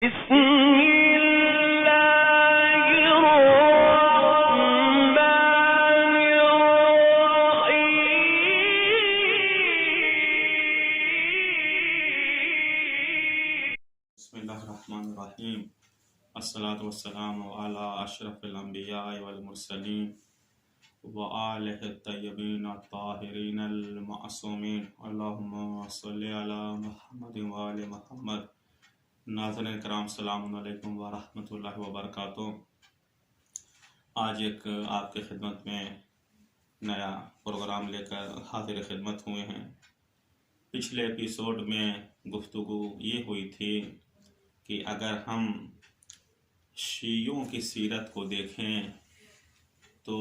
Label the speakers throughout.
Speaker 1: بسم الله الرحمن الرحيم.
Speaker 2: بسم اللہ الرحمن الرحیم. الصلاۃ والسلام علی اشرف الانبیاء والمرسلین وآلہ الطیبین الطاہرین المعصومین. اللہم صلی علی محمد وآل محمد. ناظرین کرام، السلام علیکم ورحمۃ اللہ وبرکاتہ. آج ایک آپ کے خدمت میں نیا پروگرام لے کر حاضر خدمت ہوئے ہیں. پچھلے ایپیسوڈ میں گفتگو یہ ہوئی تھی کہ اگر ہم شیعوں کی سیرت کو دیکھیں تو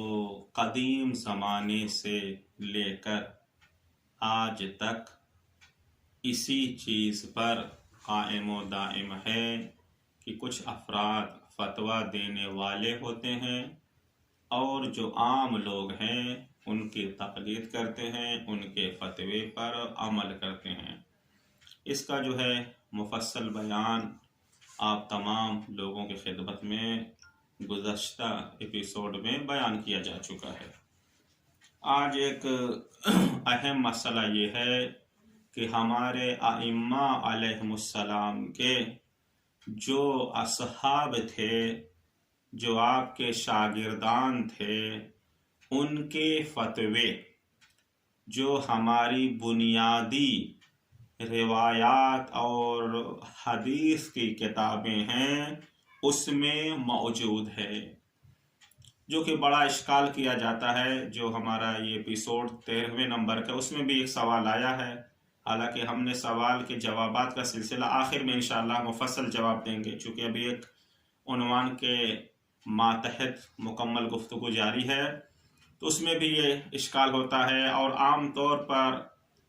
Speaker 2: قدیم زمانے سے لے کر آج تک اسی چیز پر قائم و دائم ہے کہ کچھ افراد فتویٰ دینے والے ہوتے ہیں اور جو عام لوگ ہیں ان کی تقلید کرتے ہیں، ان کے فتوے پر عمل کرتے ہیں. اس کا جو ہے مفصل بیان آپ تمام لوگوں کی خدمت میں گزشتہ ایپیسوڈ میں بیان کیا جا چکا ہے. آج ایک اہم مسئلہ یہ ہے کہ ہمارے ائمہ علیہم السلام کے جو اصحاب تھے، جو آپ کے شاگردان تھے، ان کے فتوے جو ہماری بنیادی روایات اور حدیث کی کتابیں ہیں اس میں موجود ہے، جو کہ بڑا اشکال کیا جاتا ہے. جو ہمارا یہ ایپیسوڈ 13ویں نمبر کا، اس میں بھی ایک سوال آیا ہے. حالانکہ ہم نے سوال کے جوابات کا سلسلہ آخر میں انشاءاللہ مفصل جواب دیں گے، چونکہ ابھی ایک عنوان کے ماتحت مکمل گفتگو جاری ہے، تو اس میں بھی یہ اشکال ہوتا ہے. اور عام طور پر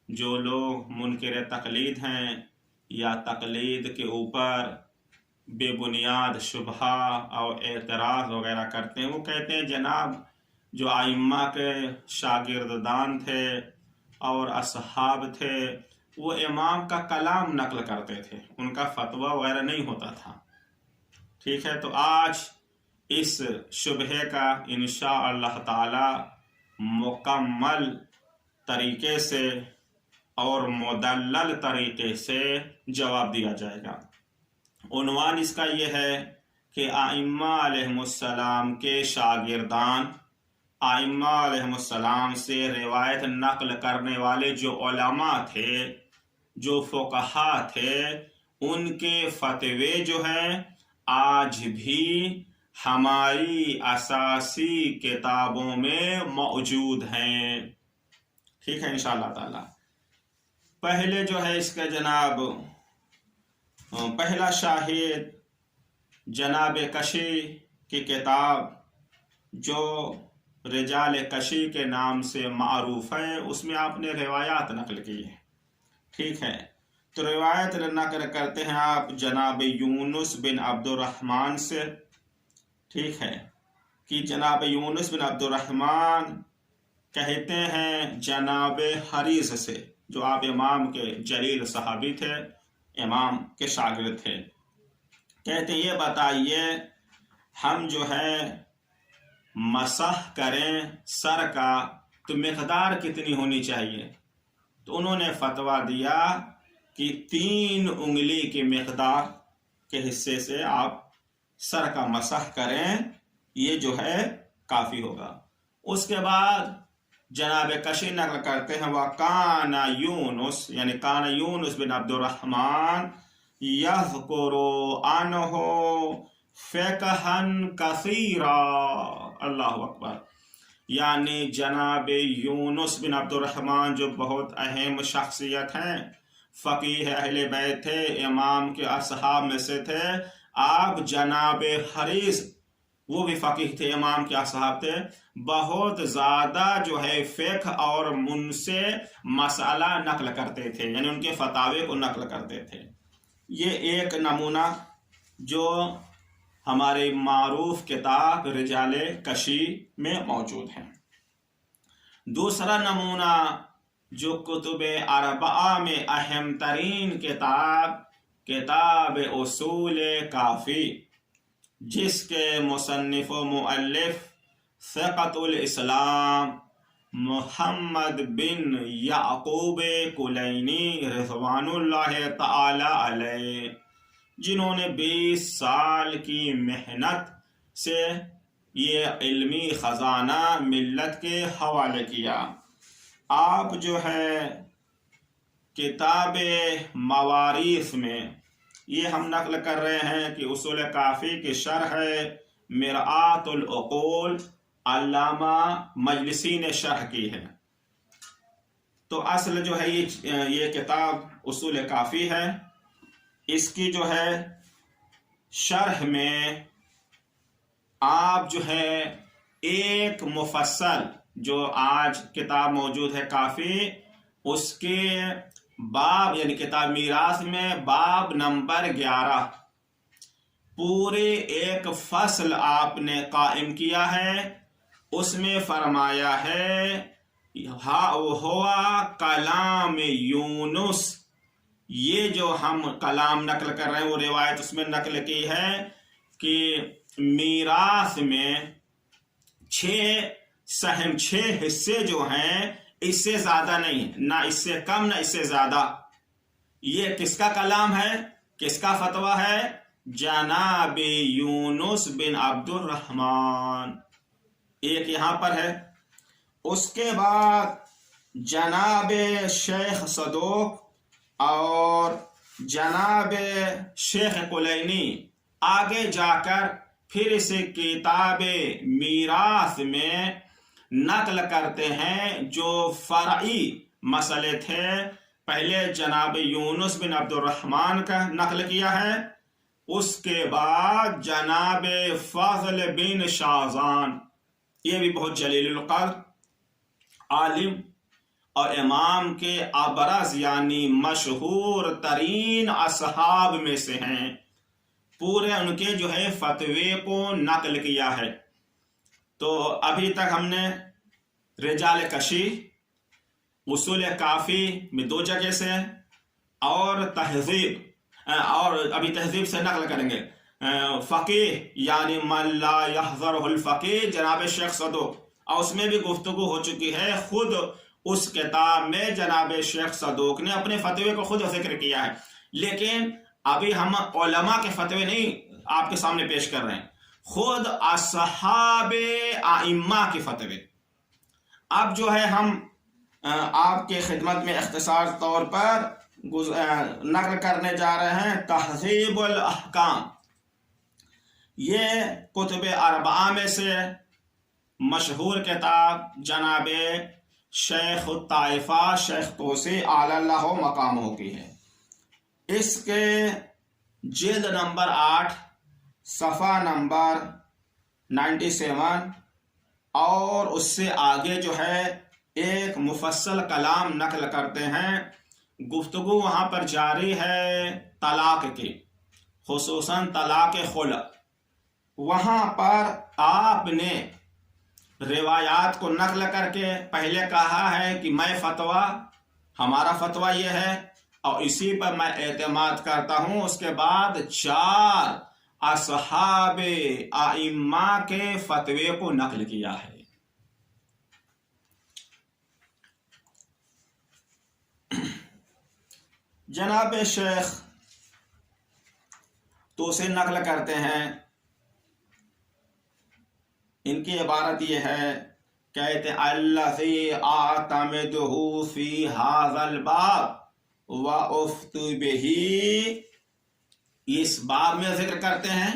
Speaker 2: جو لوگ منکر تقلید ہیں یا تقلید کے اوپر بے بنیاد شبہہ اور اعتراض وغیرہ کرتے ہیں، وہ کہتے ہیں جناب جو ائمہ کے شاگردان تھے اور اصحاب تھے وہ امام کا کلام نقل کرتے تھے، ان کا فتویٰ وغیرہ نہیں ہوتا تھا. ٹھیک ہے، تو آج اس شبہے کا انشاءاللہ تعالی مکمل طریقے سے اور مدلل طریقے سے جواب دیا جائے گا. عنوان اس کا یہ ہے کہ ائمہ علیہم السلام کے شاگردان، ائمہ علیہم السلام سے روایت نقل کرنے والے جو علماء تھے، جو فقہا تھے، ان کے فتوے جو ہیں آج بھی ہماری اساسی کتابوں میں موجود ہیں. ٹھیک ہے انشاءاللہ تعالی. پہلے جو ہے اس کا جناب پہلا شاہد جناب کشی کی کتاب جو رجال کشی کے نام سے معروف ہے، اس میں آپ نے روایات نقل کی ہے. ٹھیک ہے، تو روایت نقل کرتے ہیں آپ جناب یونس بن عبد الرحمن سے. ٹھیک ہے کہ جناب یونس بن عبد الرحمن کہتے ہیں جناب حریث سے، جو آپ امام کے جلیل صحابی تھے، امام کے شاگرد تھے. کہتے ہیں یہ بتائیے ہم جو ہے مسح کریں سر کا تو مقدار کتنی ہونی چاہیے؟ تو انہوں نے فتویٰ دیا کہ 3 انگلی کی مقدار کے حصے سے آپ سر کا مسح کریں، یہ جو ہے کافی ہوگا. اس کے بعد جناب کشی نقل کرتے ہیں وَقَانَ یونس، یعنی کان یونس بن عبد الرحمن یذکر عنہ فقہا کثیرا. اللہ اکبر. یعنی جناب یونس بن عبد الرحمن جو بہت اہم شخصیت ہیں، فقیہ اہل بیت تھے، امام کے اصحاب میں سے تھے. آپ جناب حریث وہ بھی فقیہ تھے، امام کے اصحاب تھے، بہت زیادہ جو ہے فقہ اور ان سے مسئلہ نقل کرتے تھے، یعنی ان کے فتاوے کو نقل کرتے تھے. یہ ایک نمونہ جو ہمارے معروف کتاب رجال کشی میں موجود ہے. دوسرا نمونہ جو کتب اربعہ میں اہم ترین کتاب کتاب اصول کافی، جس کے مصنف و مؤلف ثقۃ الاسلام محمد بن یعقوب کلینی رضوان اللہ تعالی علیہ، جنہوں نے 20 سال کی محنت سے یہ علمی خزانہ ملت کے حوالے کیا۔ آپ جو ہے کتاب مواریث میں یہ ہم نقل کر رہے ہیں کہ اصول کافی کی شرح مرآت العقول علامہ مجلسی نے شرح کی ہے۔ تو اصل جو ہے یہ کتاب اصول کافی ہے، اس کی جو ہے شرح میں آپ جو ہے ایک مفصل جو آج کتاب موجود ہے کافی، اس کے باب یعنی کتاب میراث میں باب نمبر 11 پورے ایک فصل آپ نے قائم کیا ہے۔ اس میں فرمایا ہے ہوا کلام یونس، یہ جو ہم کلام نقل کر رہے ہیں وہ روایت اس میں نقل کی ہے کہ میراث میں 6 حصے جو ہیں اس سے زیادہ نہیں، نہ اس سے کم نہ اس سے زیادہ۔ یہ کس کا کلام ہے، کس کا فتویٰ ہے؟ جناب یونس بن عبد الرحمن، ایک یہاں پر ہے۔ اس کے بعد جناب شیخ صدوق اور جناب شیخ کلینی آگے جا کر پھر اس کتاب میراث میں نقل کرتے ہیں جو فرعی مسئلے تھے۔ پہلے جناب یونس بن عبد الرحمن کا نقل کیا ہے، اس کے بعد جناب فضل بن شازان، یہ بھی بہت جلیل القدر عالم اور امام کے ابرز یعنی مشہور ترین اصحاب میں سے ہیں، پورے ان کے جو ہے فتوے کو نقل کیا ہے۔ تو ابھی تک ہم نے رجال کشی اصول کافی میں 2 جگہ سے اور تہذیب، اور ابھی تہذیب سے نقل کریں گے فقیہ یعنی من لا یحضرہ الفقیہ جناب شیخ صدوق، اور اس میں بھی گفتگو ہو چکی ہے۔ خود اس کتاب میں جناب شیخ صدوق نے اپنے فتوے کو خود ذکر کیا ہے، لیکن ابھی ہم علماء کے فتوے نہیں آپ کے سامنے پیش کر رہے ہیں، خود اصحاب ائمہ کے فتوے۔ اب جو ہے ہم آپ کے خدمت میں اختصار طور پر نقل کرنے جا رہے ہیں تہذیب الاحکام۔ یہ کتب اربعہ میں سے مشہور کتاب جناب شیخ الطائفہ شیخ توسی اعلی اللہ مقامہ کی ہے۔ اس کے جلد نمبر 8 صفحہ نمبر 97 اور اس سے آگے جو ہے ایک مفصل کلام نقل کرتے ہیں۔ گفتگو وہاں پر جاری ہے طلاق کی، خصوصاً طلاق خلع۔ وہاں پر آپ نے روایات کو نقل کر کے پہلے کہا ہے کہ ہمارا فتویٰ یہ ہے اور اسی پر میں اعتماد کرتا ہوں۔ اس کے بعد 4 اصحاب ائمہ کے فتوے کو نقل کیا ہے۔ جناب شیخ تو سے نقل کرتے ہیں، ان کی عبارت یہ ہے، کہتے ہیں الذی اعتمدہ فی ھذا الباب وافتو بہ، اس باب میں ذکر کرتے ہیں،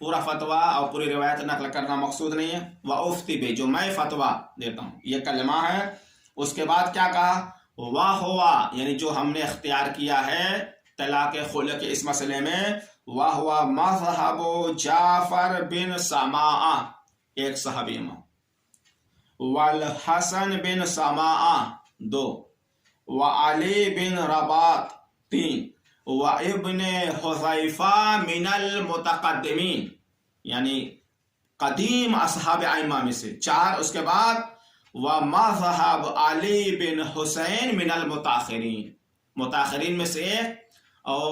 Speaker 2: پورا فتویٰ اور پوری روایت نقل کرنا مقصود نہیں ہے، وافتو بہ جو میں فتویٰ دیتا ہوں یہ کلمہ ہے۔ اس کے بعد کیا کہا، ہوا یعنی جو ہم نے اختیار کیا ہے طلاق خلع کے اس مسئلے میں، وہو مذہب جعفر بن سماعہ ایک صحابی امام، والحسن بن سماعہ 2، وعلی بن رباط 3، وابن حذیفہ من المتقدمین یعنی قدیم اصحاب ائمہ میں سے 4۔ اس کے بعد ومذہب علی بن حسین من المتاخرین، متاخرین میں سے ایک، اور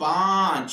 Speaker 2: 5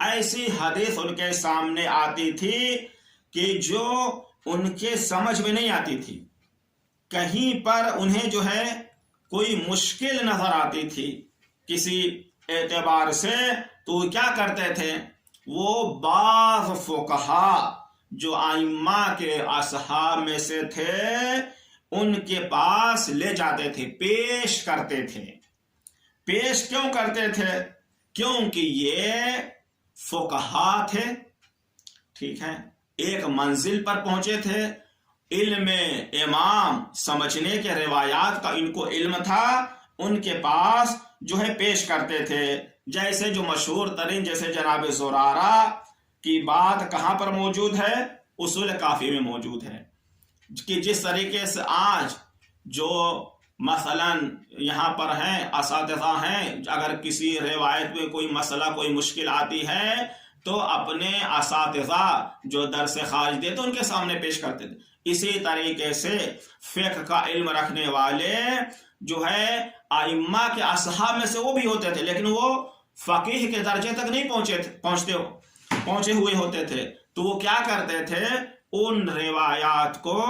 Speaker 2: ایسی حدیث ان کے سامنے آتی تھی کہ جو ان کے سمجھ میں نہیں آتی تھی، کہیں پر انہیں جو ہے کوئی مشکل نظر آتی تھی کسی اعتبار سے، تو کیا کرتے تھے، وہ بعض فقہا جو ائمہ کے اصحاب میں سے تھے ان کے پاس لے جاتے تھے، پیش کرتے تھے۔ پیش کیوں کرتے تھے؟ کیونکہ یہ فقہا تھے، ٹھیک ہے، ایک منزل پر پہنچے تھے، علم امام سمجھنے کے روایات کا ان کو علم تھا، ان کے پاس جو ہے پیش کرتے تھے۔ جیسے جو مشہور ترین جیسے جناب زرارہ کی بات کہاں پر موجود ہے؟ اصول کافی میں موجود ہے، کہ جس طریقے سے آج جو مثلا یہاں پر ہیں اساتذہ ہیں، اگر کسی روایت میں کوئی مسئلہ کوئی مشکل آتی ہے تو اپنے اساتذہ جو درس خارج دیتے ان کے سامنے پیش کرتے تھے۔ اسی طریقے سے فقہ کا علم رکھنے والے جو ہے ائمہ کے اصحاب میں سے وہ بھی ہوتے تھے، لیکن وہ فقیہ کے درجے تک نہیں پہنچے ہوئے ہوتے تھے، تو وہ کیا کرتے تھے، ان روایات کو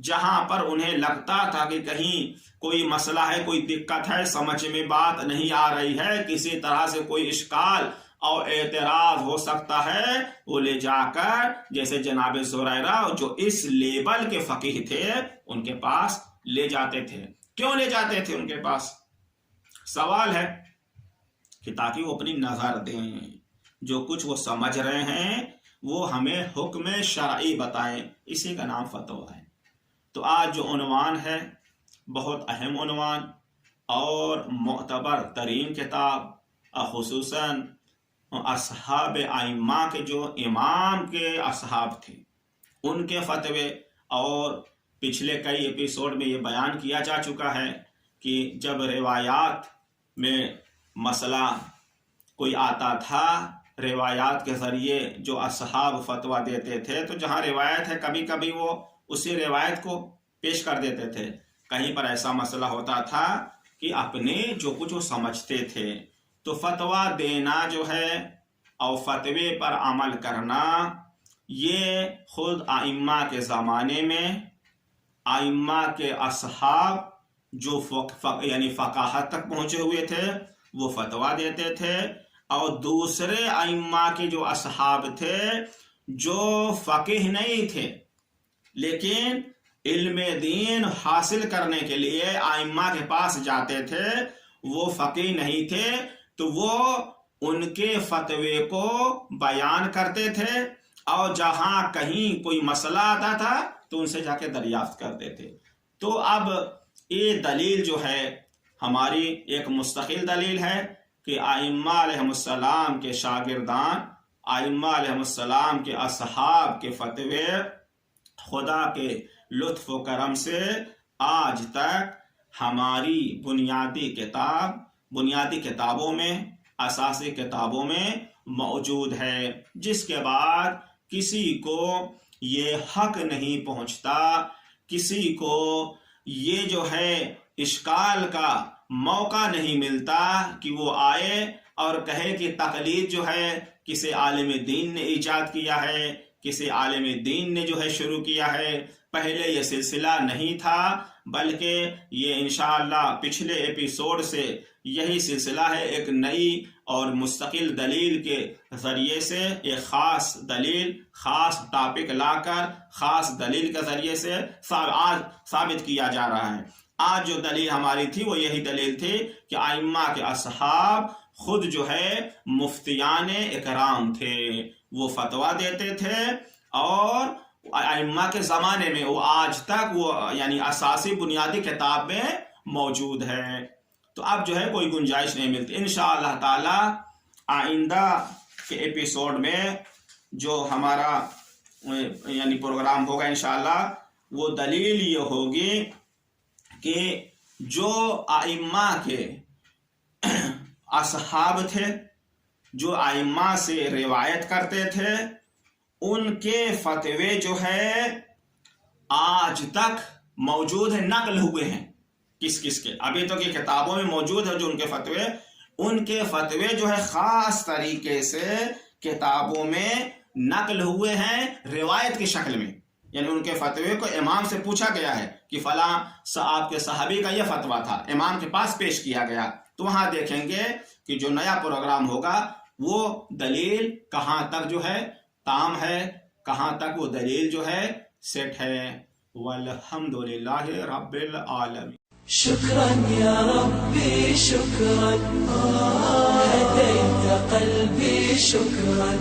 Speaker 2: جہاں پر انہیں لگتا تھا کہ کہیں کوئی مسئلہ ہے، کوئی دقت ہے، سمجھ میں بات نہیں آ رہی ہے، کسی طرح سے کوئی اشکال اور اعتراض ہو سکتا ہے، وہ لے جا کر جیسے جناب زرارہ جو اس لیبل کے فقیہ تھے ان کے پاس لے جاتے تھے۔ کیوں لے جاتے تھے ان کے پاس؟ سوال ہے کہ تاکہ وہ اپنی نظر دیں، جو کچھ وہ سمجھ رہے ہیں وہ ہمیں حکم شرعی بتائیں، اسی کا نام فتویٰ ہے۔ تو آج جو عنوان ہے بہت اہم عنوان اور معتبر ترین کتاب، خصوصاً اصحاب ائمہ کے جو امام کے اصحاب تھے ان کے فتوے، اور پچھلے کئی ایپیسوڈ میں یہ بیان کیا جا چکا ہے کہ جب روایات میں مسئلہ کوئی آتا تھا، روایات کے ذریعے جو اصحاب فتویٰ دیتے تھے، تو جہاں روایت ہے کبھی کبھی وہ اسی روایت کو پیش کر دیتے تھے۔ کہیں پر ایسا مسئلہ ہوتا تھا کہ اپنے جو کچھ وہ سمجھتے تھے، تو فتویٰ دینا جو ہے اور فتوے پر عمل کرنا، یہ خود ائمہ کے زمانے میں ائمہ کے اصحاب جو یعنی فقاہت تک پہنچے ہوئے تھے وہ فتویٰ دیتے تھے، اور دوسرے ائمہ کے جو اصحاب تھے جو فقیہ نہیں تھے لیکن علم دین حاصل کرنے کے لیے ائمہ کے پاس جاتے تھے، وہ فقیہ نہیں تھے، تو وہ ان کے فتوے کو بیان کرتے تھے، اور جہاں کہیں کوئی مسئلہ آتا تھا تو ان سے جا کے دریافت کرتے تھے۔ تو اب یہ دلیل جو ہے ہماری ایک مستقل دلیل ہے کہ ائمہ علیہم السلام کے شاگردان، ائمہ علیہم السلام کے اصحاب کے فتوے خدا کے لطف و کرم سے آج تک ہماری بنیادی کتابوں میں، اساسی کتابوں میں موجود ہے، جس کے بعد کسی کو یہ حق نہیں پہنچتا، کسی کو یہ جو ہے اشکال کا موقع نہیں ملتا کہ وہ آئے اور کہے کہ تقلید جو ہے کسی عالم دین نے ایجاد کیا ہے، کسی عالم دین نے جو ہے شروع کیا ہے، پہلے یہ سلسلہ نہیں تھا، بلکہ یہ انشاءاللہ پچھلے ایپیسوڈ سے یہی سلسلہ ہے، ایک نئی اور مستقل دلیل کے ذریعے سے ایک خاص دلیل، خاص ٹاپک لا کر خاص دلیل کے ذریعے سے آج ثابت کیا جا رہا ہے۔ آج جو دلیل ہماری تھی وہ یہی دلیل تھی کہ ائمہ کے اصحاب خود جو ہے مفتیان اکرام تھے، وہ فتویٰ دیتے تھے، اور ائمہ کے زمانے میں وہ آج تک وہ یعنی اساسی بنیادی کتاب میں موجود ہے۔ تو اب جو ہے کوئی گنجائش نہیں ملتی۔ انشاءاللہ تعالی آئندہ کے ایپیسوڈ میں جو ہمارا یعنی پروگرام ہوگا انشاءاللہ، وہ دلیل یہ ہوگی کہ جو ائمہ کے اصحاب تھے، جو ائمہ سے روایت کرتے تھے، ان کے فتوے جو ہے آج تک موجود ہیں، نقل ہوئے ہیں کس کے، ابھی تو کہ کتابوں میں موجود ہے جو ان کے فتوے جو ہے خاص طریقے سے کتابوں میں نقل ہوئے ہیں روایت کی شکل میں. یعنی ان کے فتوے کو امام سے پوچھا گیا ہے کہ فلاں آپ کے صحابی کا یہ فتویٰ تھا، امام کے پاس پیش کیا گیا. تو وہاں دیکھیں گے کہ جو نیا پروگرام ہوگا وہ دلیل کہاں تک جو ہے تام ہے، کہاں تک وہ دلیل جو ہے سیٹ ہے. والحمدللہ رب العالمین.
Speaker 1: شكرا يا ربي شكرا هديت قلبي شكرا